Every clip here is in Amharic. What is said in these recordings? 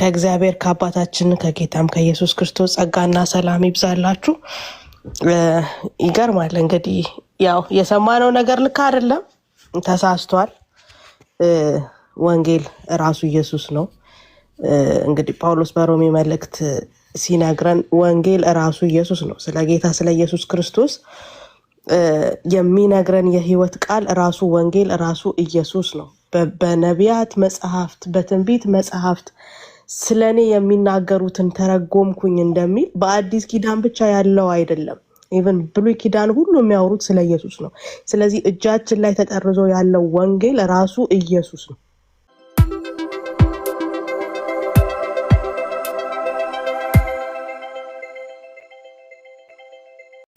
ከእግዚአብሔር ከአባታችን ከጌታም ከኢየሱስ ክርስቶስ ጸጋና ሰላም ይብዛላችሁ። ይገርማል እንግዲህ ያው የሰማነው ነገር ልክ አይደለም፣ ተሳስቷል። ወንጌል ራሱ ኢየሱስ ነው። እንግዲህ ጳውሎስ በሮሜ መልእክት ሲነግረን ወንጌል ራሱ ኢየሱስ ነው። ስለ ጌታ ስለ ኢየሱስ ክርስቶስ የሚነግረን የህይወት ቃል ራሱ ወንጌል ራሱ ኢየሱስ ነው። በነቢያት መጽሐፍት በትንቢት መጽሐፍት ስለኔ የሚናገሩትን ተረጎምኩኝ እንደሚል በአዲስ ኪዳን ብቻ ያለው አይደለም። ኢቭን ብሉይ ኪዳን ሁሉ የሚያወሩት ስለ ኢየሱስ ነው። ስለዚህ እጃችን ላይ ተጠርዞ ያለው ወንጌል ራሱ ኢየሱስ ነው።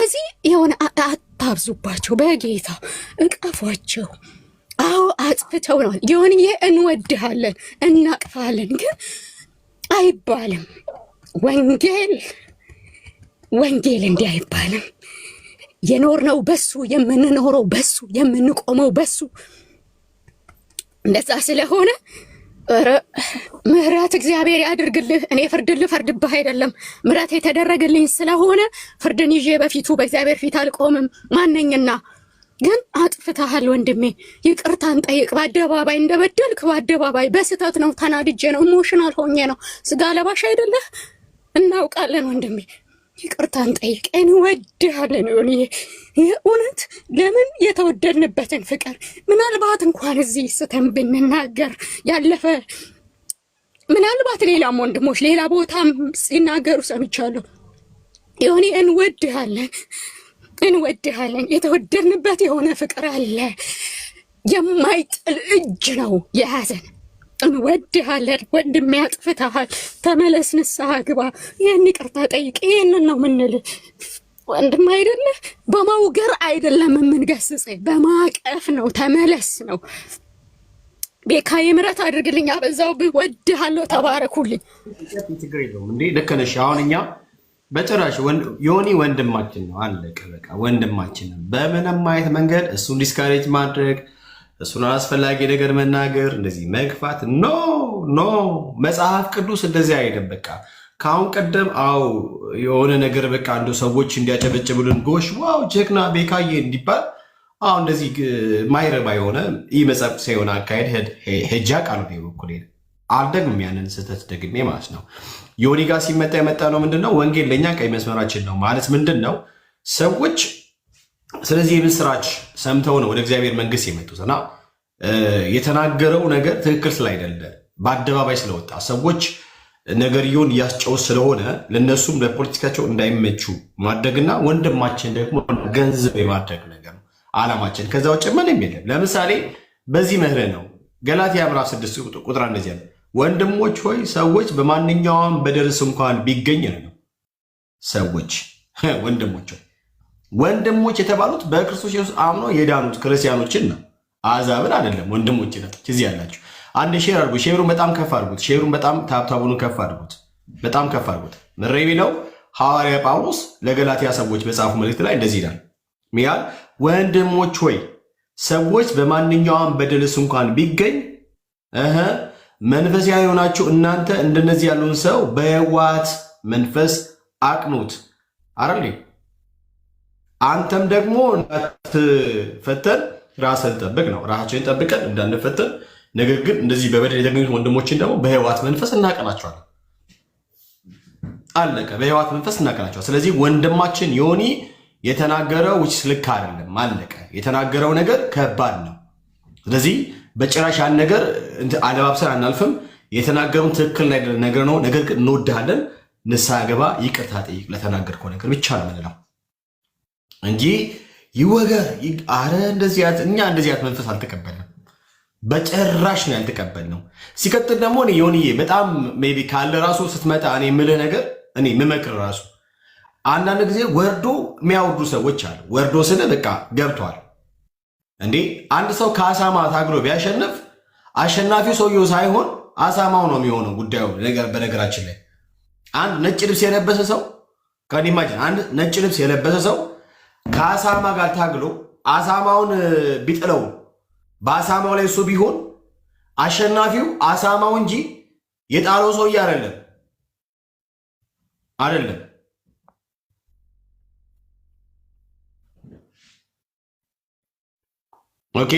እዚህ የሆነ አታብዙባቸው፣ በጌታ እቀፏቸው። አዎ አጥፍተው ነው የሆነ እንወድሃለን እናቅፋለን ግን አይባልም። ወንጌል እንዲህ አይባልም። የኖርነው በሱ የምንኖረው በሱ የምንቆመው በሱ እንደዛ ስለሆነ ምህረት እግዚአብሔር ያድርግልህ። እኔ ፍርድን ልፈርድብህ አይደለም፣ ምህረት የተደረገልኝ ስለሆነ ፍርድን ይዤ በፊቱ በእግዚአብሔር ፊት አልቆምም። ማነኝና ግን አጥፍተሃል ወንድሜ፣ ይቅርታን ጠይቅ። በአደባባይ እንደበደልክ በአደባባይ በስተት ነው፣ ተናድጄ ነው፣ ኢሞሽናል ሆኜ ነው። ስጋ ለባሽ አይደለህ፣ እናውቃለን ወንድሜ። ይቅርታን ጠይቅ። እንወድሃለን። የእውነት ለምን የተወደድንበትን ፍቅር ምናልባት እንኳን እዚህ ስተን ብንናገር ያለፈ ምናልባት ሌላም ወንድሞች ሌላ ቦታም ሲናገሩ ሰምቻለሁ። የሆነ እንወድሃለን የተወደድንበት የሆነ ፍቅር አለ። የማይጥል እጅ ነው የያዘን። እንወድሃለን ወንድሜ፣ አጥፍተሃል፣ ተመለስ፣ ንስሐ ግባ፣ ይህን ይቅርታ ጠይቅ። ይህንን ነው ምንል ወንድም አይደለ? በማውገር አይደለም የምንገስጽ፣ በማቀፍ ነው። ተመለስ ነው። ቤካዬ ምሕረት አድርግልኝ፣ አበዛውብህ፣ ወድሃለሁ፣ ተባረኩልኝ። ችግር የለውም እንዴ፣ ልክ ነሽ። አሁን እኛ በጭራሽ ዮኒ ወንድማችን ነው፣ አለቀ በቃ ወንድማችን ነው። በምንም አይነት መንገድ እሱን ዲስካሬጅ ማድረግ፣ እሱን አላስፈላጊ ነገር መናገር፣ እንደዚህ መግፋት ኖ መጽሐፍ ቅዱስ እንደዚህ አይደለም። በቃ ከአሁን ቀደም የሆነ ነገር በቃ እንደ ሰዎች እንዲያጨበጭቡልን ጎሽ ዋው ጀግና ቤካዬ እንዲባል እንደዚህ ማይረባ የሆነ ይህ መጽሐፍ ሳይሆን አካሄድ ሄጃ ቃሉ በኩል አልደግም፣ ያንን ስህተት ደግሜ ማለት ነው። ዮኒ ጋር ሲመጣ የመጣ ነው ምንድነው? ወንጌል ለእኛ ቀይ መስመራችን ነው ማለት ምንድን ነው? ሰዎች ስለዚህ የምስራች ሰምተው ነው ወደ እግዚአብሔር መንግስት የመጡት እና የተናገረው ነገር ትክክል ስላይደለ በአደባባይ ስለወጣ ሰዎች ነገርየውን እያስጨው ስለሆነ ለነሱም ለፖለቲካቸው እንዳይመቹ ማድረግና ወንድማችን ደግሞ ገንዘብ የማድረግ ነገር ነው ዓላማችን። ከዛ ውጭ ምንም የለም። ለምሳሌ በዚህ መርህ ነው ገላትያ ምዕራፍ 6 ቁጥር እንደዚህ ያለ ወንድሞች ሆይ ሰዎች በማንኛውም በደርስ እንኳን ቢገኝ ነው። ሰዎች ወንድሞች የተባሉት በክርስቶስ ኢየሱስ አምነው የዳኑት ክርስቲያኖችን ነው፣ አሕዛብን አይደለም። ወንድሞች ናቸው። እዚህ ያላችሁ አንድ ሼር አድርጉ። ሼሩን በጣም ከፍ አድርጉት። ሼሩን በጣም ታብታቡን ከፍ አድርጉት። በጣም ከፍ አድርጉት። ምሬ ቢለው ሐዋርያ ጳውሎስ ለገላትያ ሰዎች በጻፉ መልእክት ላይ እንደዚህ ይላል ሚያል ወንድሞች ሆይ ሰዎች በማንኛውም በደልስ እንኳን ቢገኝ መንፈሳዊ የሆናችሁ እናንተ እንደነዚህ ያሉን ሰው በየዋት መንፈስ አቅኑት አይደል? አንተም ደግሞ እንዳትፈተን ራስን ጠብቅ ነው። ራሳችንን ጠብቀን እንዳንፈተን፣ ነገር ግን እንደዚህ በበደል የተገኙት ወንድሞችን ደግሞ በህዋት መንፈስ እናቀናቸዋለን። አለቀ። በህዋት መንፈስ እናቀናቸዋለን። ስለዚህ ወንድማችን ዮኒ የተናገረው ውጭ ልክ አይደለም። አለቀ። የተናገረው ነገር ከባድ ነው። ስለዚህ በጭራሽ ያን ነገር አለባብሰን አናልፍም። የተናገሩን ትክክል ነገር ነው። ነገር ግን እንወድሃለን፣ ንስሐ ገባ፣ ይቅርታ ጠይቅ ለተናገርከው ነገር ብቻ ነው የምንለው እንጂ ይወገር እኛ እንደዚህ መንፈስ አልተቀበልንም። በጭራሽ ነው ያልተቀበልነው። ሲቀጥል ደግሞ ዮኒዬ በጣም ሜይ ቢ ካለ ራሱ ስትመጣ እኔ የምልህ ነገር እኔ የምመክር ራሱ አንዳንድ ጊዜ ወርዶ የሚያወርዱ ሰዎች አሉ። ወርዶ ስለ በቃ ገብቷል እንዴ አንድ ሰው ከአሳማ ታግሎ ቢያሸንፍ አሸናፊው ሰውየው ሳይሆን አሳማው ነው የሚሆነው ጉዳዩ። በነገራችን ላይ አንድ ነጭ ልብስ የለበሰ ሰው አንድ ነጭ ልብስ የለበሰ ሰው ከአሳማ ጋር ታግሎ አሳማውን ቢጥለው በአሳማው ላይ እሱ ቢሆን አሸናፊው አሳማው እንጂ የጣለው ሰውዬ አይደለም። ኦኬ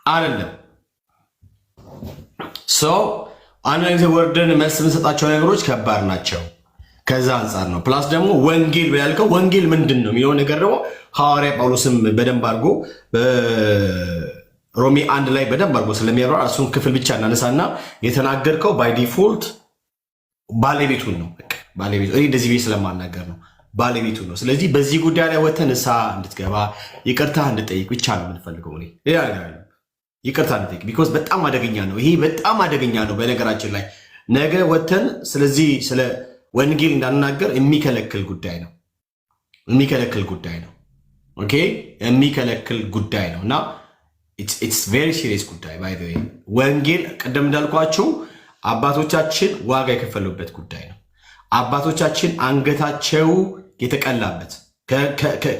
አይደለም። ሰው አንድ ጊዜ ወርደን መልስ የምንሰጣቸው ነገሮች ከባድ ናቸው። ከዛ አንጻር ነው። ፕላስ ደግሞ ወንጌል ያልከው ወንጌል ምንድን ነው የሚለው ነገር ደግሞ ሐዋርያ ጳውሎስም በደንብ አድርጎ ሮሜ 1 ላይ በደንብ አድርጎ ስለሚያብራራ እሱን ክፍል ብቻ እናነሳና የተናገርከው ባይ ዲፎልት ባለቤቱን ነው። ባለቤቱ እንደዚህ ቤት ስለማናገር ነው ባለቤቱን ነው። ስለዚህ በዚህ ጉዳይ ላይ ወተን ንስሐ እንድትገባ ይቅርታ እንድጠይቅ ብቻ ነው የምንፈልገው። ሌላ ነገር ይቅርታ እንድጠይቅ ቢኮዝ በጣም አደገኛ ነው። ይሄ በጣም አደገኛ ነው። በነገራችን ላይ ነገ ወተን ስለዚህ ስለ ወንጌል እንዳናገር የሚከለክል ጉዳይ ነው። ኦኬ የሚከለክል ጉዳይ ነው እና ኢትስ ቬሪ ሲሪየስ ጉዳይ። ባይ ዘ ዌይ ወንጌል ቅድም እንዳልኳችሁ አባቶቻችን ዋጋ የከፈሉበት ጉዳይ ነው። አባቶቻችን አንገታቸው የተቀላበት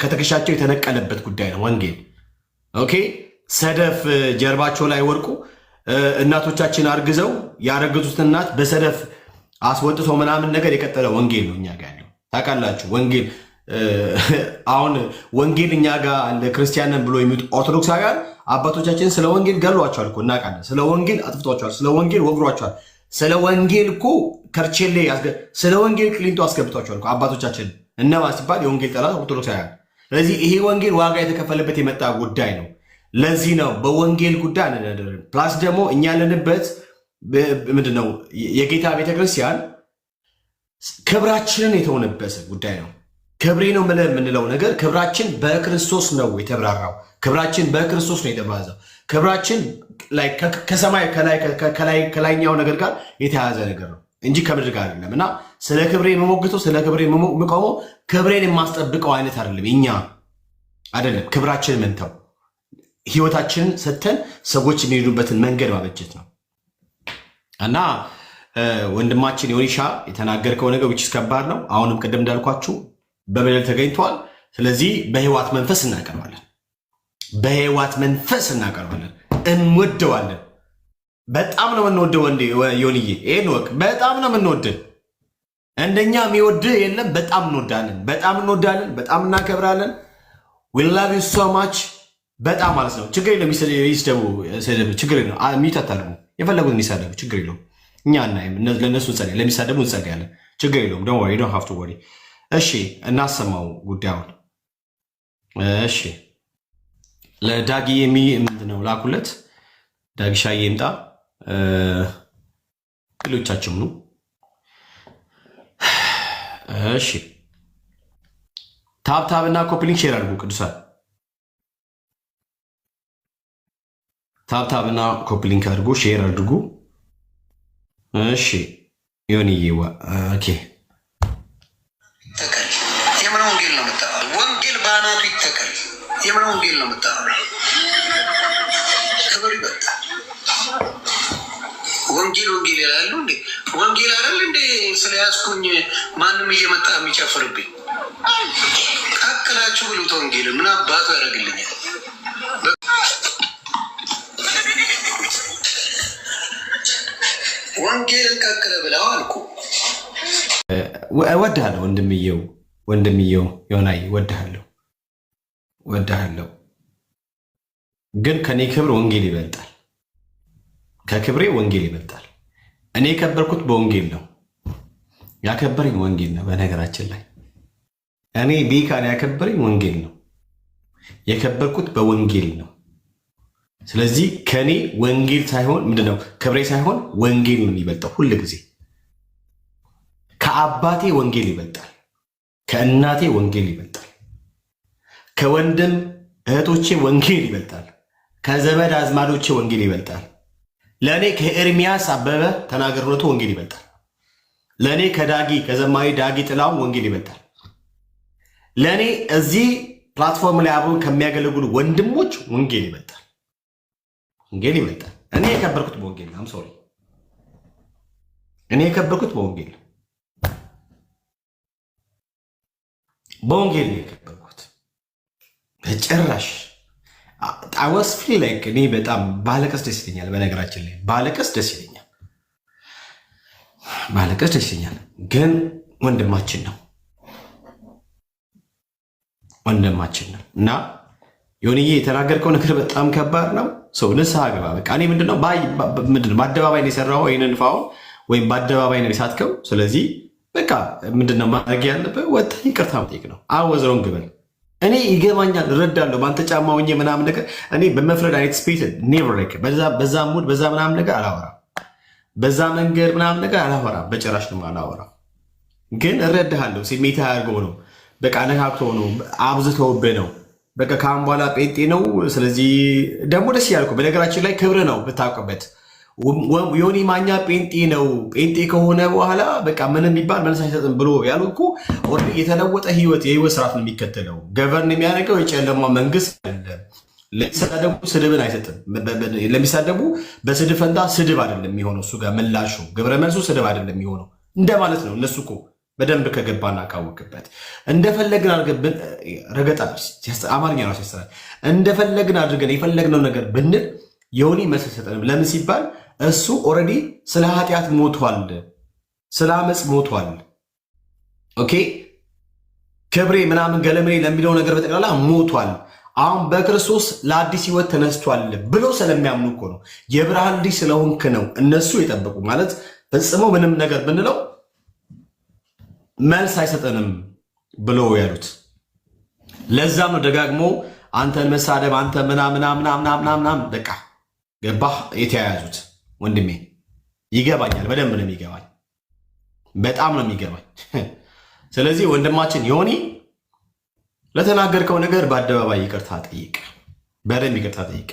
ከትከሻቸው የተነቀለበት ጉዳይ ነው ወንጌል። ኦኬ ሰደፍ ጀርባቸው ላይ ወርቁ እናቶቻችን አርግዘው ያረገዙት እናት በሰደፍ አስወጥቶ ምናምን ነገር የቀጠለ ወንጌል ነው እኛ ጋር ያለው። ታውቃላችሁ ወንጌል አሁን ወንጌል እኛ ጋር ለክርስቲያንን ብሎ የሚሉት ኦርቶዶክሳውያን አባቶቻችን ስለ ወንጌል ገሏቸዋል እኮ እናውቃለን። ስለ ወንጌል አጥፍቷቸዋል። ስለ ወንጌል ወግሯቸዋል። ስለ ወንጌል እኮ ከርቼሌ ስለ ወንጌል ቅሊንጦ አስገብቷቸዋል እኮ አባቶቻችን። እነማ ሲባል የወንጌል ጠላት ኦርቶዶክሳውያን። ስለዚህ ይሄ ወንጌል ዋጋ የተከፈለበት የመጣ ጉዳይ ነው። ለዚህ ነው በወንጌል ጉዳይ አንደረድርም። ፕላስ ደግሞ እኛ ያለንበት ምንድነው የጌታ ቤተክርስቲያን ክብራችንን የተሆነበሰ ጉዳይ ነው። ክብሬ ነው የምንለው ነገር ክብራችን በክርስቶስ ነው የተብራራው። ክብራችን በክርስቶስ ነው የተባዘው። ክብራችን ከሰማይ ከላይኛው ነገር ጋር የተያያዘ ነገር ነው እንጂ ከምድር ጋር አይደለም። እና ስለ ክብሬ የምሞግተው ስለ ክብሬ የምቆመው ክብሬን የማስጠብቀው አይነት አይደለም። እኛ አይደለም ክብራችን ምንተው ህይወታችንን ሰተን ሰዎች የሚሄዱበትን መንገድ ማበጀት ነው። እና ወንድማችን ዮኒሻ የተናገርከው ነገር which is ከባድ ነው። አሁንም ቅድም እንዳልኳችሁ በበደል ተገኝቷል። ስለዚህ በህይወት መንፈስ እናቀርባለን። እንወደዋለን። በጣም ነው የምንወደው። ወንዴ ዮኒዬ ይሄን ወቅ በጣም ነው የምንወደው። እንደኛ የሚወድህ የለም። በጣም እንወዳለን። በጣም እናከብራለን። we love you so much በጣም ማለት ነው። ችግር የለም። ይስደቡ፣ ችግር የለም። የሚታታሉ የፈለጉት የሚሳደቡ ችግር የለውም። እኛ እናይም ለእነሱ እንጸልያለን። ለሚሳደቡ እንጸልያለን። ችግር የለውም። don't worry, you don't have to worry። እሺ እናሰማው ጉዳዩን። እሺ ለዳጊ ምንድነው ላኩለት። ዳጊ ሻዬ ይምጣ። ሌሎቻችሁም ነው። እሺ ታብታብና ኮፕሊንግ ሼር አድርጉ ቅዱሳን። ታብታብና ኮፕሊንግ አድርጉ፣ ሼር አድርጉ። እሺ ዮኒዬዋ ኦኬ። የምን ወንጌል ነው የምታወራው? ወንጌል በአናቱ ይተከል። የምን ወንጌል ነው የምታወራው? ክብር ይበልጣል። ወንጌል ይላሉ እንዴ? ወንጌል አይደል እንዴ? ስለያዝኩኝ ማንም እየመጣ የሚጨፍርብኝ ቀቅላችሁ ብሉት። ወንጌል ምን አባቱ ያደርግልኛል? ወንጌልን ቀቅለ ብለው አልኩ። እወድሃለሁ ወንድምየው ዮናይ እወድሃለሁ። ግን ከኔ ክብር ወንጌል ይበልጣል። ከክብሬ ወንጌል ይበልጣል። እኔ የከበርኩት በወንጌል ነው። ያከበረኝ ወንጌል ነው። በነገራችን ላይ እኔ ቤካን ያከበረኝ ወንጌል ነው። የከበርኩት በወንጌል ነው። ስለዚህ ከኔ ወንጌል ሳይሆን ምንድነው ክብሬ ሳይሆን ወንጌል ነው የሚበልጠው ሁል ጊዜ። ከአባቴ ወንጌል ይበልጣል። ከእናቴ ወንጌል ይበልጣል። ከወንድም እህቶቼ ወንጌል ይበልጣል። ከዘመድ አዝማዶቼ ወንጌል ይበልጣል። ለእኔ ከኤርሚያስ አበበ ተናገርነቱ ወንጌል ይበልጣል። ለእኔ ከዘማዊ ዳጊ ጥላውን ወንጌል ይበልጣል። ለእኔ እዚህ ፕላትፎርም ላይ አብረን ከሚያገለግሉ ወንድሞች ወንጌል ይበልጣል። እኔ የከበርኩት በወንጌል ነው። ሶሪ እኔ የከበርኩት በወንጌል ነው። ነው የከበርኩት። በጭራሽ አወስ ፊል ላይክ እኔ በጣም ባለቀስ ደስ ይለኛል። በነገራችን ላይ ባለቀስ ደስ ይለኛል። ማለቀስ ደስ ይለኛል፣ ግን ወንድማችን ነው እና ዮኒዬ የተናገርከው ነገር በጣም ከባድ ነው። ሰው ንስሐ ገባ። በቃ እኔ ምንድነው በአደባባይ ነው የሰራው ይህንን ፋው ወይም በአደባባይ ነው የሳትከው። ስለዚህ በቃ ምንድነው ማድረግ ያለብህ? ወጥተህ ይቅርታ መጠየቅ ነው። አወዝረውን ግበል። እኔ ይገባኛል፣ እረዳለሁ። በአንተ ጫማ ሆኜ ምናምን ነገር እኔ በመፍረድ አይነት ስፔስ ኔቨር ላይክ በዛ ሙድ በዛ ምናምን ነገር አላወራም። በዛ መንገድ ምናምን ነገር አላወራም። በጭራሽ ነው አላወራም። ግን እረዳሃለሁ። ስሜትህ አድርገው ነው በቃ ነካክቶ ነው አብዝተውብህ ነው በቃ ከአሁን በኋላ ጴንጤ ነው። ስለዚህ ደግሞ ደስ ያልኩ በነገራችን ላይ ክብር ነው ብታውቅበት። ዮኒ ማኛ ጴንጤ ነው። ጴንጤ ከሆነ በኋላ በቃ ምን የሚባል መልስ አይሰጥም ብሎ ያሉ እኮ የተለወጠ የህይወት ስርዓት ነው የሚከተለው። ገቨርን የሚያደርገው የጨለማ መንግስት አይደለም። ለሚሳደቡ ስድብን አይሰጥም። ለሚሳደቡ በስድብ ፈንታ ስድብ አይደለም የሚሆነው። እሱ ጋር ምላሹ ግብረ መልሱ ስድብ አይደለም የሚሆነው እንደማለት ነው። እነሱ እኮ በደንብ ከገባና ካወቅበት እንደፈለግን አድርገን ረገጣ አማርኛ ራሱ ያሰራል። እንደፈለግን አድርገን የፈለግነው ነገር ብንል ዮኒ መልስ አይሰጠንም። ለምን ሲባል እሱ ኦልሬዲ ስለ ኃጢአት ሞቷል፣ ስለ አመፅ ሞቷል። ኦኬ ክብሬ ምናምን ገለምሬ ለሚለው ነገር በጠቅላላ ሞቷል። አሁን በክርስቶስ ለአዲስ ህይወት ተነስቷል ብሎ ስለሚያምኑ እኮ ነው። የብርሃን ልጅ ስለሆንክ ነው እነሱ የጠበቁ ማለት ፈጽመው ምንም ነገር ብንለው መልስ አይሰጠንም ብሎ ያሉት። ለዛም ነው ደጋግሞ አንተን መሳደብ አንተ ምናምናምናምናምናም በቃ ገባህ የተያያዙት። ወንድሜ ይገባኛል፣ በደንብ ነው የሚገባኝ፣ በጣም ነው የሚገባኝ። ስለዚህ ወንድማችን ዮኒ ለተናገርከው ነገር በአደባባይ ይቅርታ ጠይቅ፣ በደንብ ይቅርታ ጠይቅ።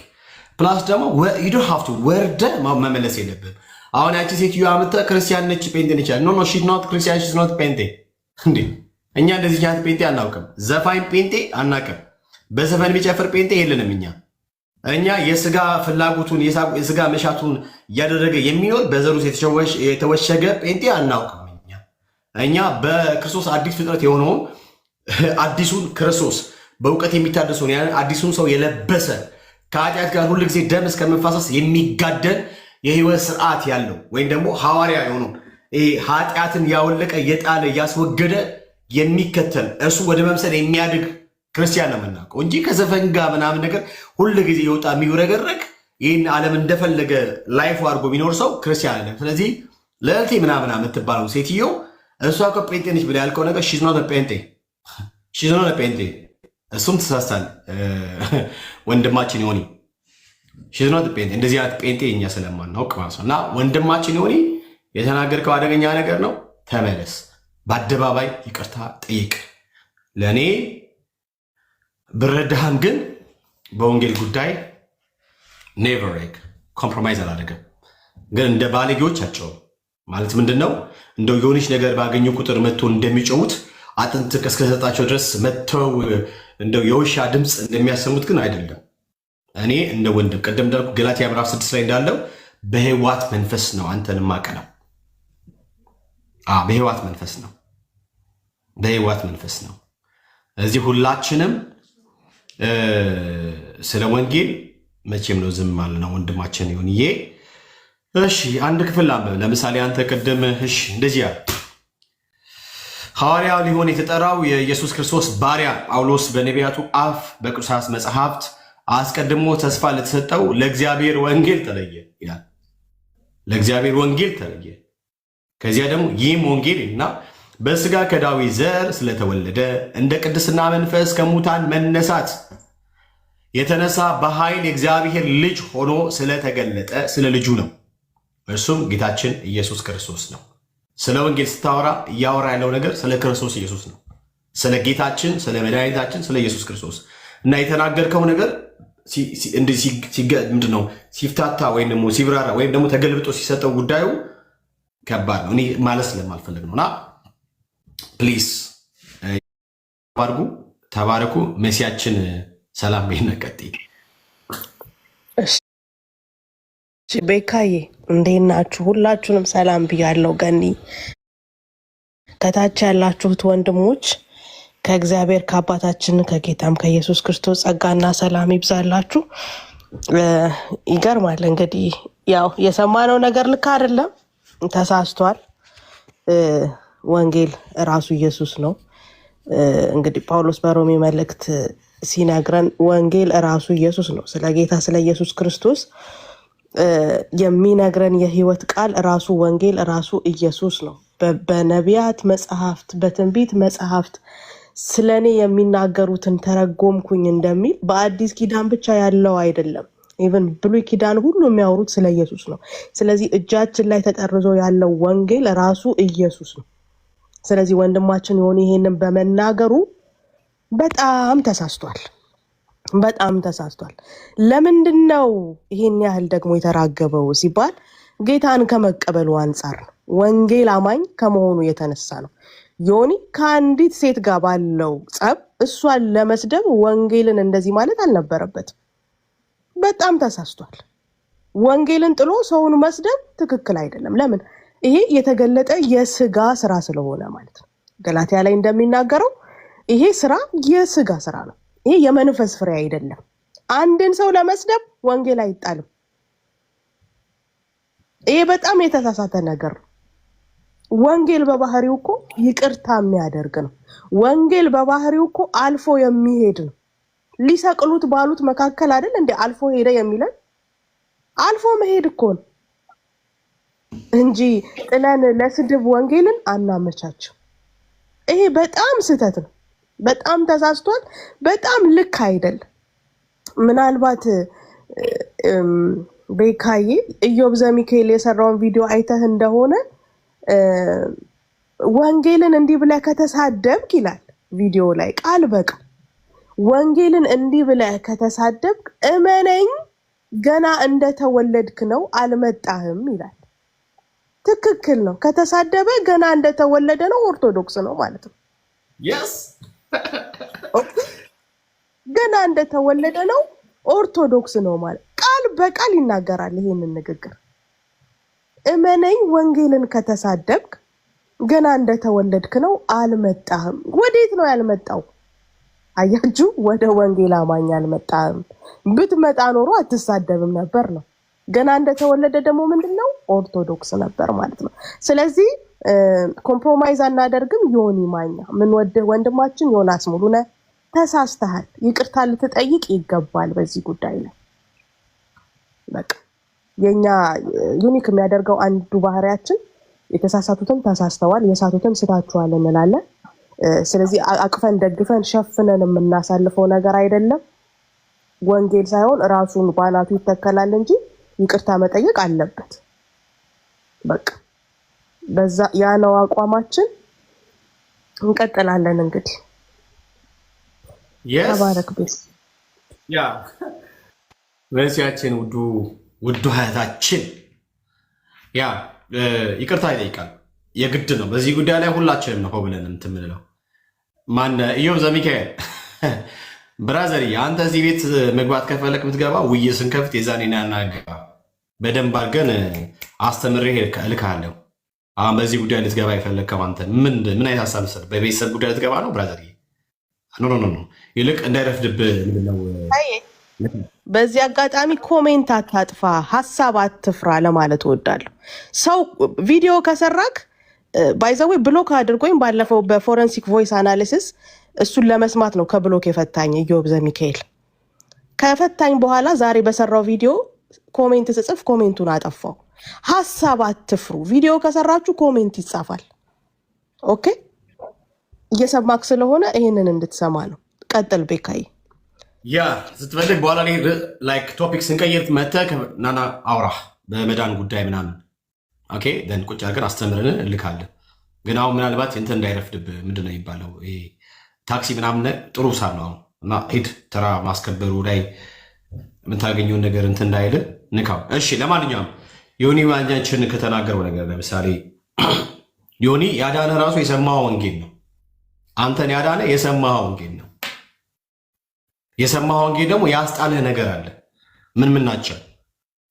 ፕላስ ደግሞ ዩ ዶንት ሃቭ ቱ ወርደ መመለስ የለብህም። አሁን ያቺ ሴትዮ አምጥተህ ክርስቲያን ነች ጴንጤ ነች፣ ኖ ሺዝ ኖት ክርስቲያን ሺዝ ኖት ጴንጤ። እንዴ እኛ እንደዚህ አይነት ጴንጤ አናውቅም፣ ዘፋኝ ጴንጤ አናውቅም፣ በዘፈን የሚጨፍር ጴንጤ የለንም። እኛ የስጋ ፍላጎቱን የስጋ መሻቱን እያደረገ የሚኖር በዘሩ የተወሸገ ጴንጤ አናውቅም። እኛ በክርስቶስ አዲስ ፍጥረት የሆነውን አዲሱን ክርስቶስ በእውቀት የሚታደሰውን አዲሱን ሰው የለበሰ ከኃጢአት ጋር ሁሉ ጊዜ ደም እስከመፋሰስ የሚጋደል የህይወት ስርዓት ያለው ወይም ደግሞ ሐዋርያ የሆነው ኃጢአትን ያወለቀ የጣለ ያስወገደ የሚከተል እሱ ወደ መምሰል የሚያድግ ክርስቲያን ነው የምናውቀው እንጂ ከዘፈን ጋር ምናምን ነገር ሁሉ ጊዜ የወጣ የሚውረገረግ ይህን ዓለም እንደፈለገ ላይፍ አድርጎ የሚኖር ሰው ክርስቲያን አለ። ስለዚህ ለእልቴ ምናምን የምትባለው ሴትዮ እሷ እኮ ጴንጤ ነች ብላ ያልከው ነገር ሺዝ ኖት ጴንጤ፣ ሺዝ ኖት ጴንጤ። እሱም ተሳስታል ወንድማችን ዮኒ፣ ሺዝ ኖት ጴንጤ። እንደዚህ አይነት ጴንጤ እኛ ስለማናውቅ ማለት ነው። እና ወንድማችን ዮኒ የተናገርከው አደገኛ ነገር ነው። ተመለስ፣ በአደባባይ ይቅርታ ጠይቅ። ለእኔ ብረዳህም ግን በወንጌል ጉዳይ ኔቨር ኮምፕሮማይዝ አላደረገም። ግን እንደ ባለጌዎች አጨው ማለት ምንድን ነው? እንደው የሆነች ነገር ባገኙ ቁጥር መጥቶ እንደሚጮሁት አጥንት እስከሰጣቸው ድረስ መጥተው እንደው የውሻ ድምፅ እንደሚያሰሙት ግን አይደለም። እኔ እንደ ወንድም ቀደም እንዳልኩ ገላትያ ምዕራፍ 6 ላይ እንዳለው በህይወት መንፈስ ነው አንተን ማቀለው። በህይወት መንፈስ ነው፣ በህይወት መንፈስ ነው። እዚህ ሁላችንም ስለ ወንጌል መቼም ነው ዝም ማለት ነው። ወንድማችን ዮኒዬ እሺ አንድ ክፍል አንብብ። ለምሳሌ አንተ ቅድም እሺ እንደዚህ ያለ ሐዋርያው ሊሆን የተጠራው የኢየሱስ ክርስቶስ ባሪያ ጳውሎስ በነቢያቱ አፍ በቅዱሳት መጽሐፍት አስቀድሞ ተስፋ ለተሰጠው ለእግዚአብሔር ወንጌል ተለየ ይላል። ለእግዚአብሔር ወንጌል ተለየ። ከዚያ ደግሞ ይህም ወንጌል እና በስጋ ከዳዊት ዘር ስለተወለደ እንደ ቅድስና መንፈስ ከሙታን መነሳት የተነሳ በኃይል የእግዚአብሔር ልጅ ሆኖ ስለተገለጠ ስለ ልጁ ነው። እርሱም ጌታችን ኢየሱስ ክርስቶስ ነው። ስለ ወንጌል ስታወራ እያወራ ያለው ነገር ስለ ክርስቶስ ኢየሱስ ነው። ስለ ጌታችን፣ ስለ መድኃኒታችን፣ ስለ ኢየሱስ ክርስቶስ እና የተናገርከው ነገር ምንድነው ሲፍታታ ወይም ደግሞ ሲብራራ ወይም ደግሞ ተገልብጦ ሲሰጠው ጉዳዩ ከባድ ነው። እኔ ማለት ስለማልፈልግ ነውና ፕሊዝ አድርጉ፣ ተባረኩ። መሲያችን ሰላም ይነቀጥ። ቤካዬ እንዴት ናችሁ? ሁላችሁንም ሰላም ብያለሁ። ገኒ ከታች ያላችሁት ወንድሞች ከእግዚአብሔር ከአባታችን ከጌታም ከኢየሱስ ክርስቶስ ጸጋና ሰላም ይብዛላችሁ። ይገርማል እንግዲህ ያው የሰማነው ነገር ልክ አይደለም፣ ተሳስቷል። ወንጌል ራሱ ኢየሱስ ነው። እንግዲህ ጳውሎስ በሮሜ መልእክት ሲነግረን ወንጌል ራሱ ኢየሱስ ነው። ስለ ጌታ ስለ ኢየሱስ ክርስቶስ የሚነግረን የህይወት ቃል ራሱ ወንጌል ራሱ ኢየሱስ ነው። በነቢያት መጽሐፍት በትንቢት መጽሐፍት ስለኔ የሚናገሩትን ተረጎምኩኝ እንደሚል በአዲስ ኪዳን ብቻ ያለው አይደለም። ኢቭን ብሉይ ኪዳን ሁሉ የሚያወሩት ስለ ኢየሱስ ነው። ስለዚህ እጃችን ላይ ተጠርዞ ያለው ወንጌል ራሱ ኢየሱስ ነው። ስለዚህ ወንድማችን የሆነ ይሄንን በመናገሩ በጣም ተሳስቷል። በጣም ተሳስቷል። ለምንድነው ይሄን ያህል ደግሞ የተራገበው ሲባል ጌታን ከመቀበሉ አንፃር ነው። ወንጌል አማኝ ከመሆኑ የተነሳ ነው። ዮኒ ከአንዲት ሴት ጋር ባለው ጸብ እሷን ለመስደብ ወንጌልን እንደዚህ ማለት አልነበረበትም። በጣም ተሳስቷል። ወንጌልን ጥሎ ሰውን መስደብ ትክክል አይደለም። ለምን? ይሄ የተገለጠ የስጋ ስራ ስለሆነ ማለት ነው። ገላትያ ላይ እንደሚናገረው ይሄ ስራ የስጋ ስራ ነው። ይሄ የመንፈስ ፍሬ አይደለም። አንድን ሰው ለመስደብ ወንጌል አይጣልም። ይሄ በጣም የተሳሳተ ነገር ነው። ወንጌል በባህሪው እኮ ይቅርታ የሚያደርግ ነው። ወንጌል በባህሪው እኮ አልፎ የሚሄድ ነው። ሊሰቅሉት ባሉት መካከል አይደል እንደ አልፎ ሄደ የሚለን? አልፎ መሄድ እኮ ነው እንጂ ጥለን ለስድብ ወንጌልን አናመቻቸው። ይሄ በጣም ስህተት ነው። በጣም ተሳስቷል። በጣም ልክ አይደለም። ምናልባት ቤካዬ ኢዮብ ዘሚካኤል የሰራውን ቪዲዮ አይተህ እንደሆነ ወንጌልን እንዲህ ብለህ ከተሳደብክ ይላል ቪዲዮ ላይ ቃል በቃል ወንጌልን እንዲህ ብለህ ከተሳደብክ እመነኝ ገና እንደተወለድክ ነው አልመጣህም ይላል። ትክክል ነው። ከተሳደበ ገና እንደተወለደ ነው ኦርቶዶክስ ነው ማለት ነው። yes ገና እንደተወለደ ነው ኦርቶዶክስ ነው ማለት ቃል በቃል ይናገራል። ይሄንን ንግግር እመነኝ ወንጌልን ከተሳደብክ ገና እንደተወለድክ ነው አልመጣህም። ወዴት ነው ያልመጣው? አያችሁ፣ ወደ ወንጌል አማኝ አልመጣህም። ብትመጣ ኖሮ አትሳደብም ነበር ነው። ገና እንደተወለደ ደግሞ ምንድነው ኦርቶዶክስ ነበር ማለት ነው። ስለዚህ ኮምፕሮማይዝ አናደርግም። ዮኒ ማኛ ምን ወደህ ወንድማችን ዮናስ ሙሉነ ተሳስተሃል። ይቅርታ ልትጠይቅ ይገባል በዚህ ጉዳይ ላይ። በቃ የኛ ዩኒክ የሚያደርገው አንዱ ባህሪያችን የተሳሳቱትን ተሳስተዋል፣ የሳቱትን ስታችኋል እንላለን። ስለዚህ አቅፈን ደግፈን ሸፍነን የምናሳልፈው ነገር አይደለም። ወንጌል ሳይሆን ራሱን ባናቱ ይተከላል እንጂ ይቅርታ መጠየቅ አለበት። በቃ በዛ ያ ነው አቋማችን። እንቀጥላለን እንግዲህ ተባረክ ቤስ ያ ወንሲያችን ውዱ ሀያታችን ያ ይቅርታ ይጠይቃል። የግድ ነው። በዚህ ጉዳይ ላይ ሁላችንም ነው ብለን የምትምንለው ማን ኢዮብ ዘሚካኤል ብራዘሪ፣ አንተ እዚህ ቤት መግባት ከፈለክ የምትገባ ውይ ስንከፍት የዛኔና ያናገባ በደንብ አድርገን አስተምሬ እልክሃለሁ። አሁን በዚህ ጉዳይ ልትገባ የፈለግከው አንተ ምን አይነት ሀሳብ ሰጥ? በቤተሰብ ጉዳይ ልትገባ ነው ብራዘሪ? ኖ ይልቅ እንዳይረፍድብህ ነው። በዚህ አጋጣሚ ኮሜንት አታጥፋ፣ ሀሳብ አትፍራ ለማለት እወዳለሁ። ሰው ቪዲዮ ከሰራክ ባይዘዌ ብሎክ አድርጎኝ ባለፈው በፎረንሲክ ቮይስ አናሊሲስ እሱን ለመስማት ነው ከብሎክ የፈታኝ ኢዮብ ዘሚካኤል። ከፈታኝ በኋላ ዛሬ በሰራው ቪዲዮ ኮሜንት ስጽፍ ኮሜንቱን አጠፋው። ሀሳብ አትፍሩ። ቪዲዮ ከሰራችሁ ኮሜንት ይጻፋል። ኦኬ፣ እየሰማክ ስለሆነ ይሄንን እንድትሰማ ነው። ቀጥል ቤካዬ። ያ ስትፈልግ በኋላ ላይክ ቶፒክ ስንቀይር መተህ ናና አውራ በመዳን ጉዳይ ምናምን ኦኬ፣ ደን ቁጭ አድርገን አስተምረን እልካለን። ግን አሁን ምናልባት እንትን እንዳይረፍድብህ ምንድን ነው የሚባለው ታክሲ ምናምን ጥሩ ሳ ነው እና ሂድ ተራ ማስከበሩ ላይ የምታገኘውን ነገር እንትን እንዳይል ንካው። እሺ፣ ለማንኛውም ዮኒ ማኛችን ከተናገረው ነገር ለምሳሌ ዮኒ ያዳነ ራሱ የሰማኸው ወንጌል ነው። አንተን ያዳነ የሰማኸው ወንጌል ነው። የሰማኸው ወንጌል ደግሞ ያስጣልህ ነገር አለ። ምን ናቸው?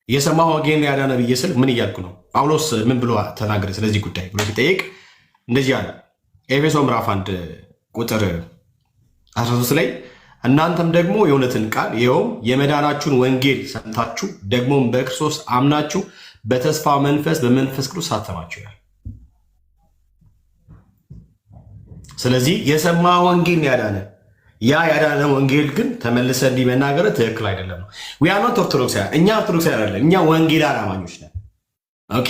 የሰማኸው ወንጌል ያዳነ ብዬ ስል ምን እያልኩ ነው? ጳውሎስ ምን ብሎ ተናገረ ስለዚህ ጉዳይ ብሎ ሲጠይቅ እንደዚህ አለ። ኤፌሶ ምዕራፍ 1 ቁጥር 13 ላይ እናንተም ደግሞ የእውነትን ቃል ይኸውም የመዳናችሁን ወንጌል ሰምታችሁ ደግሞም በክርስቶስ አምናችሁ በተስፋ መንፈስ በመንፈስ ቅዱስ ታተማችሁ ይላል። ስለዚህ የሰማ ወንጌል ያዳነ ያ ያዳነ ወንጌል ግን ተመልሰ እንዲህ መናገር ትክክል አይደለም ነው። ዊያኖት ኦርቶዶክሳውያን እኛ ኦርቶዶክሳውያን አይደለም፣ እኛ ወንጌል አማኞች ነን። ኦኬ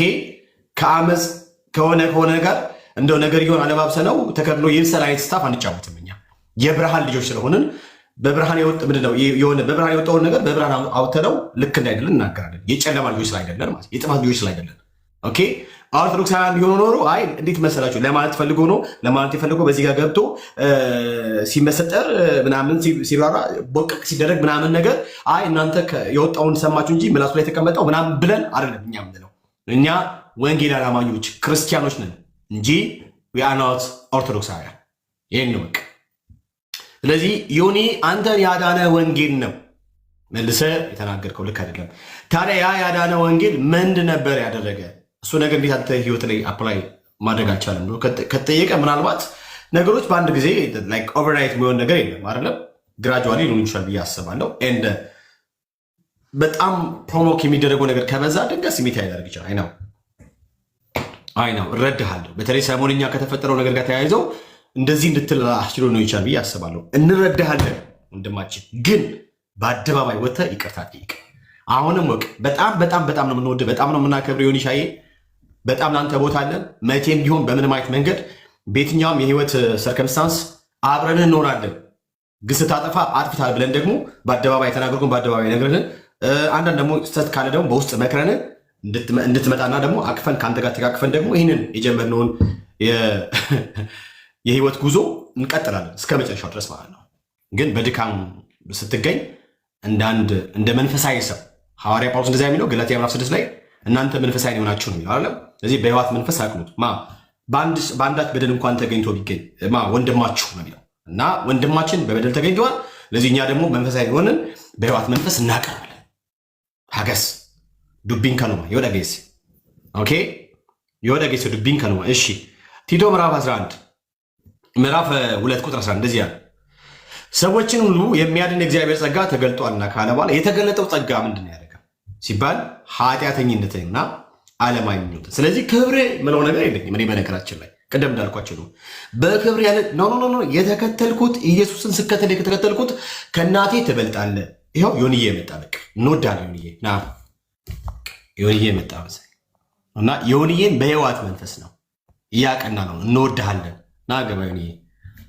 ከአመፅ ከሆነ ጋር እንደው ነገር ይሆን አለባብሰ ነው ተከድሎ ይብሰል አይነት ስታፍ አንጫወትም። እኛ የብርሃን ልጆች ስለሆንን በብርሃን የወጣ ምንድነው የሆነ በብርሃን የወጣውን ነገር በብርሃን አውጥተው ልክ እንዳይደለን እናገራለን። የጨለማ ልጆች ስላይደለን ማለት የጥፋት ልጆች ስላይደለን። ኦኬ ኦርቶዶክሳውያን ቢሆኑ ኖሮ አይ እንዴት መሰላችሁ ለማለት ፈልጎ ነው ለማለት የፈልጎ በዚህ ጋር ገብቶ ሲመሰጠር ምናምን ሲራራ ቦቅቅ ሲደረግ ምናምን ነገር አይ እናንተ የወጣውን ሰማችሁ እንጂ ምላሱ ላይ የተቀመጠው ምናምን ብለን አይደለም እኛ ምንለው። እኛ ወንጌል አማኞች ክርስቲያኖች ነን እንጂ we are not ኦርቶዶክሳውያን። ይሄን ነው። ስለዚህ ዮኒ አንተን ያዳነ ወንጌል ነው መልሰ የተናገርከው ልክ አይደለም። ታዲያ ያ ያዳነ ወንጌል ምንድን ነበር ያደረገ? እሱ ነገር እንዴት አንተ ህይወት ላይ አፕላይ ማድረግ አልቻለም ብሎ ከተጠየቀ ምናልባት ነገሮች በአንድ ጊዜ ላይክ ኦቨርናይት የሚሆን ነገር የለም አይደለም። ግራጁዋሊ ሊሆን ይችላል ብዬ አስባለሁ። ኤንድ በጣም ፕሮሞክ የሚደረገው ነገር ከበዛ ድንገት ስሜት ያደርግ ይችላል። አይ ነው እረዳሃለሁ። በተለይ ሰሞንኛ ከተፈጠረው ነገር ጋር ተያይዘው እንደዚህ እንድትል አስችሎ ነው ይቻል ብዬ አስባለሁ። እንረዳሃለን ወንድማችን፣ ግን በአደባባይ ወጥተህ ይቅርታ ጠይቅ። አሁንም ወቅ በጣም በጣም በጣም ነው የምንወድ፣ በጣም ነው የምናከብር። ዮኒ ሻዬ በጣም ለአንተ ቦታ አለን። መቼም ቢሆን በምንም አይነት መንገድ በየትኛውም የህይወት ሰርከምስታንስ አብረን እንሆናለን። ግን ስታጠፋ አጥፍታል ብለን ደግሞ በአደባባይ ተናገርኩን፣ በአደባባይ ነግረን፣ አንዳንድ ደግሞ ስተት ካለ ደግሞ በውስጥ መክረን እንድትመጣና ደግሞ አቅፈን ከአንተ ጋር ተቃቅፈን ደግሞ ይህንን የጀመርነውን የህይወት ጉዞ እንቀጥላለን እስከ መጨረሻው ድረስ ማለት ነው። ግን በድካም ስትገኝ እንደ መንፈሳዊ ሰው ሐዋርያ ጳውሎስ እንደዚያ የሚለው ገላትያ ምዕራፍ 6 ላይ እናንተ መንፈሳዊ የሆናችሁ ነው የሚለው አይደለም። ስለዚህ በህይወት መንፈስ አቅኑት። በአንዳች በደል እንኳን ተገኝቶ ቢገኝ ወንድማችሁ ነው የሚለው እና ወንድማችን በበደል ተገኝተዋል። ለዚህ እኛ ደግሞ መንፈሳዊ የሆንን በህይወት መንፈስ እናቀርባለን። ሀገስ ዱቢን ከኑማ የወደ ጌስ ኦኬ የወደ ጌስ ዱቢን ከኑማ። እሺ ቲቶ ምዕራፍ 11 ምዕራፍ 2 ቁጥር 11 እንደዚህ ያለ ሰዎችን ሁሉ የሚያድን እግዚአብሔር ጸጋ ተገልጧልና ካለ በኋላ የተገለጠው ጸጋ ምንድን ነው ያደረገው ሲባል ኃጢአተኝነትና ዓለማዊ ምኞት። ስለዚህ ክብር ምለው ነገር የለኝም እኔ በነገራችን ላይ ቅድም እንዳልኳቸው ነው። በክብር ያለ ኖ የተከተልኩት ኢየሱስን ስከተል የተከተልኩት ከእናቴ ትበልጣለህ። ይኸው ዮኒዬ መጣ። በቃ እንወዳለን ዮኒዬ ና ዮኒዬ መጣ እና ዮኒዬን በህይወት መንፈስ ነው እያቀና ነው። እንወድሃለን ና ገባ ዮኒዬ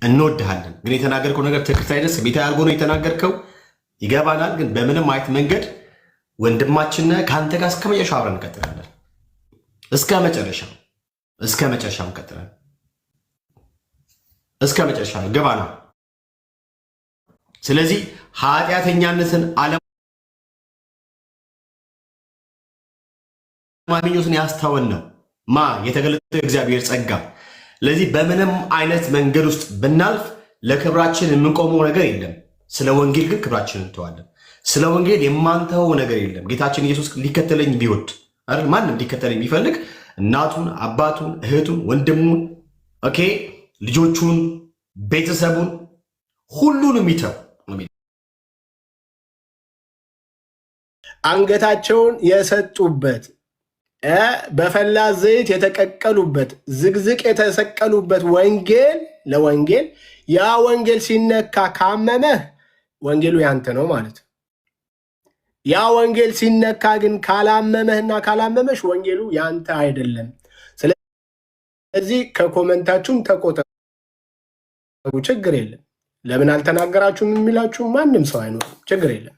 እንወድሃለን። ግን የተናገርከው ነገር ትክክል አይደለም። ስሜታ ያርጎ ነው የተናገርከው ይገባናል። ግን በምንም አይነት መንገድ ወንድማችን ከአንተ ጋር እስከ መጨረሻው አብረን እንቀጥላለን። እስከ መጨረሻው እንቀጥላለን። እስከ መጨረሻ ገባ ነው። ስለዚህ ኃጢአተኛነትን አለማግኘትን ያስተወን ነው የተገለጠው እግዚአብሔር ጸጋ። ለዚህ በምንም አይነት መንገድ ውስጥ ብናልፍ ለክብራችን የምንቆመው ነገር የለም። ስለ ወንጌል ግን ክብራችንን እንተዋለን። ስለ ወንጌል የማንተው ነገር የለም። ጌታችን ኢየሱስ ሊከተለኝ ቢወድ አይደል? ማንም ሊከተለኝ ቢፈልግ እናቱን፣ አባቱን፣ እህቱን፣ ወንድሙን፣ ኦኬ ልጆቹን፣ ቤተሰቡን ሁሉንም ይተው። አንገታቸውን የሰጡበት በፈላ ዘይት የተቀቀሉበት ዝግዝቅ የተሰቀሉበት ለወንጌል ያ ወንጌል ሲነካ ካመመህ ወንጌሉ ያንተ ነው ማለት ነው። ያ ወንጌል ሲነካ ግን ካላመመህና ካላመመሽ ወንጌሉ ያንተ አይደለም። ስለዚህ ከኮመንታችሁም ተቆጠቡ፣ ችግር የለም። ለምን አልተናገራችሁም የሚላችሁ ማንም ሰው አይኖርም፣ ችግር የለም።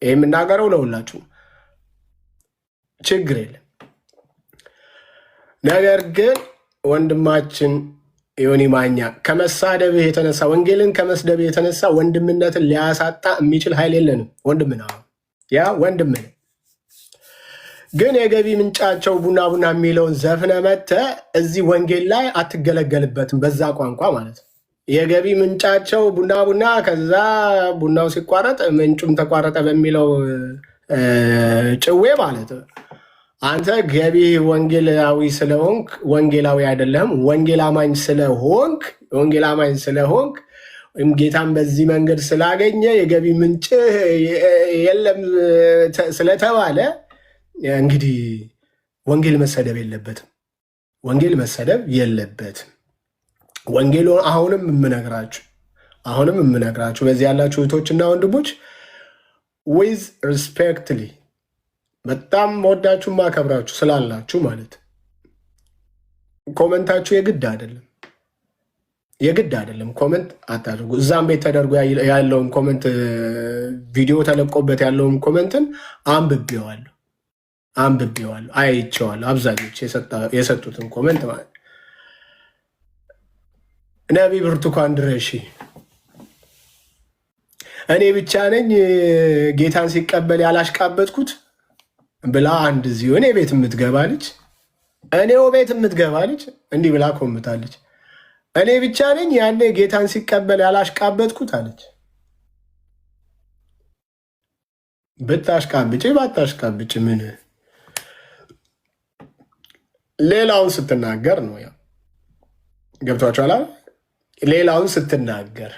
ይህ የምናገረው ለሁላችሁ ችግር የለም። ነገር ግን ወንድማችን ዮኒ ማኛ ከመሳደብህ የተነሳ ወንጌልን ከመስደብህ የተነሳ ወንድምነትን ሊያሳጣ የሚችል ኃይል የለንም። ወንድም ነው፣ ያ ወንድም ነው። ግን የገቢ ምንጫቸው ቡና የሚለውን ዘፍነ መጥተህ እዚህ ወንጌል ላይ አትገለገልበትም። በዛ ቋንቋ ማለት ነው። የገቢ ምንጫቸው ቡና ከዛ ቡናው ሲቋረጥ ምንጩም ተቋረጠ በሚለው ጭዌ ማለት ነው። አንተ ገቢ ወንጌላዊ ስለሆንክ ወንጌላዊ አይደለም። ወንጌል አማኝ ስለሆንክ ወይም ጌታን በዚህ መንገድ ስላገኘ የገቢ ምንጭ የለም ስለተባለ እንግዲህ ወንጌል መሰደብ የለበትም። ወንጌሉ አሁንም የምነግራችሁ በዚህ ያላችሁ እህቶችና ወንድሞች ዊዝ ሪስፔክትሊ በጣም ወዳችሁ ማከብራችሁ ስላላችሁ ማለት ኮመንታችሁ የግድ አይደለም። ኮመንት አታድርጉ። እዛም ቤት ተደርጎ ያለውን ኮመንት ቪዲዮ ተለቆበት ያለውን ኮመንትን አንብቤዋለሁ፣ አይቼዋለሁ። አብዛኞች የሰጡትን ኮመንት ማለት ነቢይ ብርቱካን ድረሺ እኔ ብቻ ነኝ ጌታን ሲቀበል ያላሽቃበጥኩት ብላ አንድ እዚሁ እኔው ቤት የምትገባ ልጅ እንዲህ ብላ ኮምታለች። እኔ ብቻ ነኝ ያኔ ጌታን ሲቀበል ያላሽቃበጥኩት አለች። ባታሽቃብጭ ምን ሌላውን ስትናገር ነው ያው ገብቷችኋል። ሌላውን ስትናገር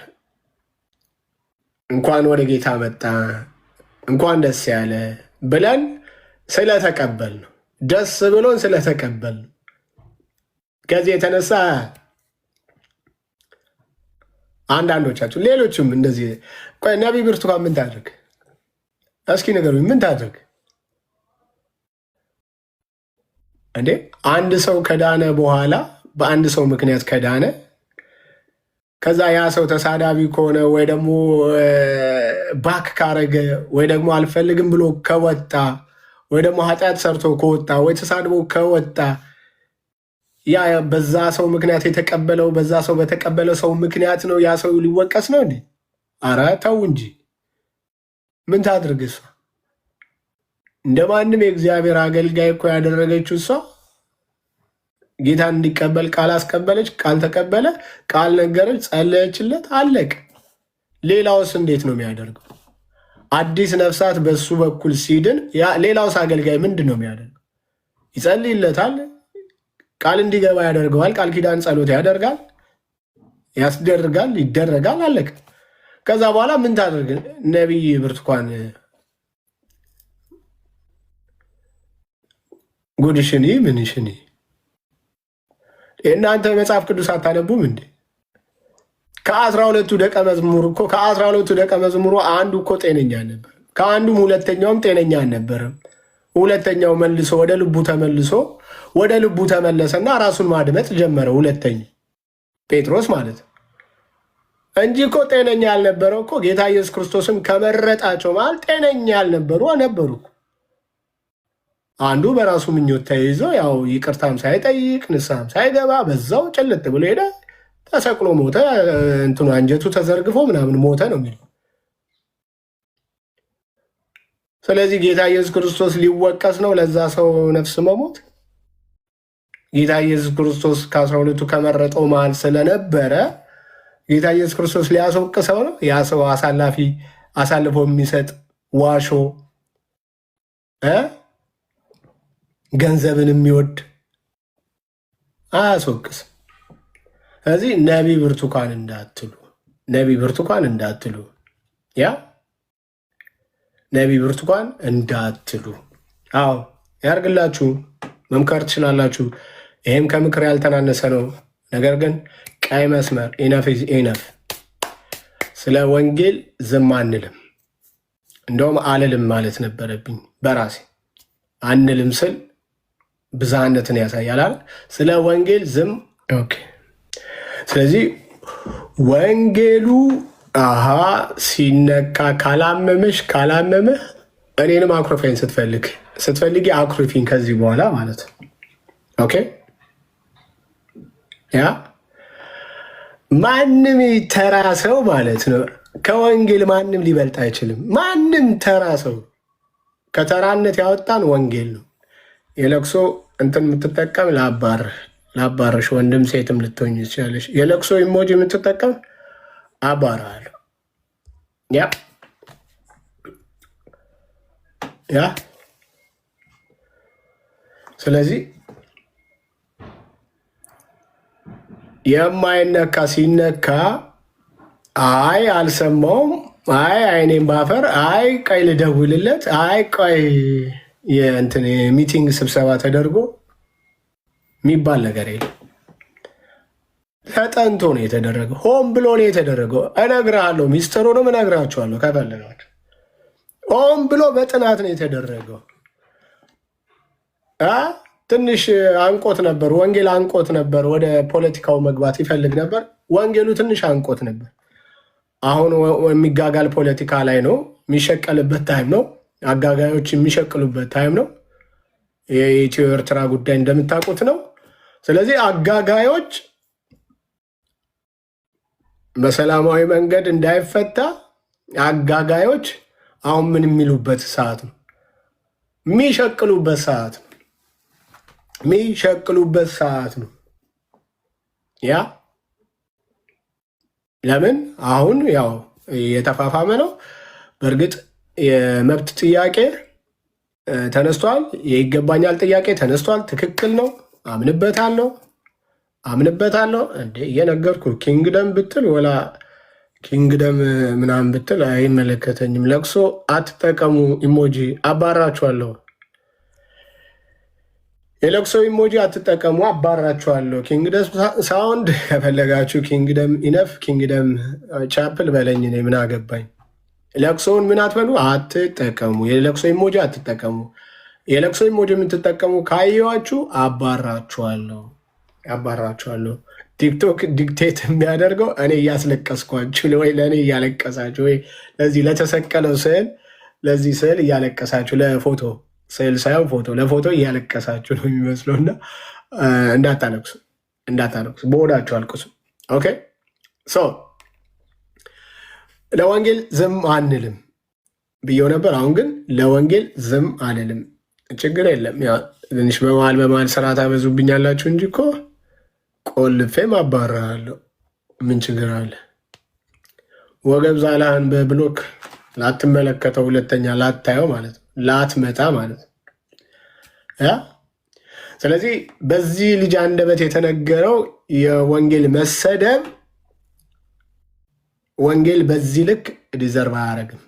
እንኳን ወደ ጌታ መጣ እንኳን ደስ ያለ ብለን ስለተቀበል ነው፣ ደስ ብሎን ስለተቀበል ነው። ከዚህ የተነሳ አንዳንዶቻችሁ ሌሎችም እንደዚህ ነቢይ ብርቱካን ምን ታድርግ እስኪ ንገሩኝ፣ ምን ታድርግ እንዴ? አንድ ሰው ከዳነ በኋላ በአንድ ሰው ምክንያት ከዳነ ከዛ ያ ሰው ተሳዳቢ ከሆነ ወይ ደግሞ ባክ ካረገ ወይ ደግሞ አልፈልግም ብሎ ከወጣ ወይ ደግሞ ኃጢአት ሰርቶ ከወጣ ወይ ተሳድቦ ከወጣ ያ በዛ ሰው ምክንያት የተቀበለው በዛ ሰው በተቀበለ ሰው ምክንያት ነው ያ ሰው ሊወቀስ ነው እንዴ? አረ ተው እንጂ ምን ታድርግ እሷ? እንደማንም የእግዚአብሔር አገልጋይ እኮ ያደረገችው እሷ ጌታን እንዲቀበል ቃል አስቀበለች፣ ቃል ተቀበለ፣ ቃል ነገረች፣ ጸለየችለት፣ አለቅ። ሌላውስ እንዴት ነው የሚያደርገው? አዲስ ነፍሳት በሱ በኩል ሲድን ሌላውስ አገልጋይ ምንድን ነው የሚያደርገው? ይጸልይለታል፣ ቃል እንዲገባ ያደርገዋል፣ ቃል ኪዳን ጸሎት ያደርጋል፣ ያስደርጋል፣ ይደረጋል፣ አለቅ። ከዛ በኋላ ምን ታደርግ? ነቢይ ብርቱካን ጉድሽኒ ምንሽኒ እናንተ መጽሐፍ ቅዱስ አታነቡም እንዴ? ከ12 ደቀ መዝሙሩ አንዱ እኮ ጤነኛ ነበር። ከአንዱም ሁለተኛውም ጤነኛ አልነበረም። ሁለተኛው መልሶ ወደ ልቡ ተመለሰና ራሱን ማድመጥ ጀመረ። ሁለተኛ ጴጥሮስ ማለት እንጂ እኮ ጤነኛ ያልነበረው እኮ ጌታ ኢየሱስ ክርስቶስን ከመረጣቸው ማለት ጤነኛ ያልነበሩ ነበሩ። አንዱ በራሱ ምኞት ተይዞ ያው ይቅርታም ሳይጠይቅ ንስሐም ሳይገባ በዛው ጭልጥ ብሎ ሄደ፣ ተሰቅሎ ሞተ። እንትኑ አንጀቱ ተዘርግፎ ምናምን ሞተ ነው የሚለው። ስለዚህ ጌታ ኢየሱስ ክርስቶስ ሊወቀስ ነው ለዛ ሰው ነፍስ መሞት? ጌታ ኢየሱስ ክርስቶስ ከ12ቱ ከመረጠው መሃል ስለነበረ ጌታ ኢየሱስ ክርስቶስ ሊያስወቅሰው ነው? ያ ሰው አሳልፎ የሚሰጥ ዋሾ ገንዘብን የሚወድ አያስወቅስም። ስለዚህ ነቢይ ብርቱካን እንዳትሉ ነቢይ ብርቱካን እንዳትሉ። አዎ ያርግላችሁ፣ መምከር ትችላላችሁ። ይሄም ከምክር ያልተናነሰ ነው። ነገር ግን ቀይ መስመር ኢነፍ ኢዝ ኢነፍ። ስለ ወንጌል ዝም አንልም። እንደውም አልልም ማለት ነበረብኝ በራሴ። አንልም ስል ብዝሃነትን ያሳያል። ስለ ወንጌል ዝም። ኦኬ። ስለዚህ ወንጌሉ ሲነካ ካላመምህ እኔንም አኩርፈኝ ስትፈልጊ አኩርፊኝ ከዚህ በኋላ ማለት ነው። ኦኬ። ያ ማንም ተራ ሰው ማለት ነው ከወንጌል ማንም ሊበልጥ አይችልም። ማንም ተራ ሰው ከተራነት ያወጣን ወንጌል ነው። የለቅሶ እንትን የምትጠቀም ላባርሽ ወንድም ሴትም ልትሆኝ ይችላለች። የለቅሶ ኢሞጂ የምትጠቀም አባራለሁ። ያ ስለዚህ የማይነካ ሲነካ አይ አልሰማውም፣ አይ አይኔም ባፈር፣ አይ ቆይ ልደውልለት፣ አይ ቆይ የእንትን ሚቲንግ ስብሰባ ተደርጎ የሚባል ነገር የለም። ተጠንቶ ነው የተደረገው። ሆን ብሎ ነው የተደረገው። እነግርሃለሁ፣ ሚስጥሩንም እነግራችኋለሁ ከፈለጋችሁ። ሆን ብሎ በጥናት ነው የተደረገው። ትንሽ አንቆት ነበር፣ ወንጌል አንቆት ነበር። ወደ ፖለቲካው መግባት ይፈልግ ነበር። ወንጌሉ ትንሽ አንቆት ነበር። አሁን የሚጋጋል ፖለቲካ ላይ ነው፣ የሚሸቀልበት ታይም ነው። አጋጋዮች የሚሸቅሉበት ታይም ነው። የኢትዮ ኤርትራ ጉዳይ እንደምታውቁት ነው። ስለዚህ አጋጋዮች በሰላማዊ መንገድ እንዳይፈታ አጋጋዮች አሁን ምን የሚሉበት ሰዓት ነው? የሚሸቅሉበት ሰዓት ነው። የሚሸቅሉበት ሰዓት ነው። ያ ለምን አሁን ያው የተፋፋመ ነው። በእርግጥ የመብት ጥያቄ ተነስቷል። የይገባኛል ጥያቄ ተነስቷል። ትክክል ነው። አምንበታለሁ። እንዴ እየነገርኩ ኪንግደም ብትል ወላ ኪንግደም ምናምን ብትል አይመለከተኝም። ለቅሶ አትጠቀሙ ኢሞጂ አባራችኋለሁ። የለቅሶ ኢሞጂ አትጠቀሙ አባራችኋለሁ። ኪንግደም ሳውንድ ከፈለጋችሁ ኪንግደም ኢነፍ ኪንግደም ቻፕል በለኝ። እኔ ምን አገባኝ። ለቅሶውን ምን አትበሉ፣ አትጠቀሙ። የለቅሶ ኢሞጂ አትጠቀሙ። የለቅሶ ኢሞጂ የምትጠቀሙ ካየዋችሁ አባራችኋለሁ። ቲክቶክ ዲክቴት የሚያደርገው እኔ እያስለቀስኳችሁ ወይ ለእኔ እያለቀሳችሁ ወይ ለዚህ ለተሰቀለው ስዕል ለዚህ ስዕል እያለቀሳችሁ ለፎቶ ስዕል ሳይሆን ፎቶ ለፎቶ እያለቀሳችሁ ነው የሚመስለው። እና እንዳታለቅሱ፣ በወዳችሁ አልቅሱ። ኦኬ ሶ ለወንጌል ዝም አንልም ብየው ነበር። አሁን ግን ለወንጌል ዝም አንልም። ችግር የለም። ትንሽ በመሀል ስራ ታበዙብኛላችሁ እንጂ እኮ ቆልፌም አባርራለሁ። ምን ችግር አለ? ወገብ ዛላህን በብሎክ ላትመለከተው፣ ሁለተኛ ላታየው ማለት ነው፣ ላትመጣ ማለት ነው። ስለዚህ በዚህ ልጅ አንደበት የተነገረው የወንጌል መሰደብ ወንጌል በዚህ ልክ ዲዘርቭ አያደርግም።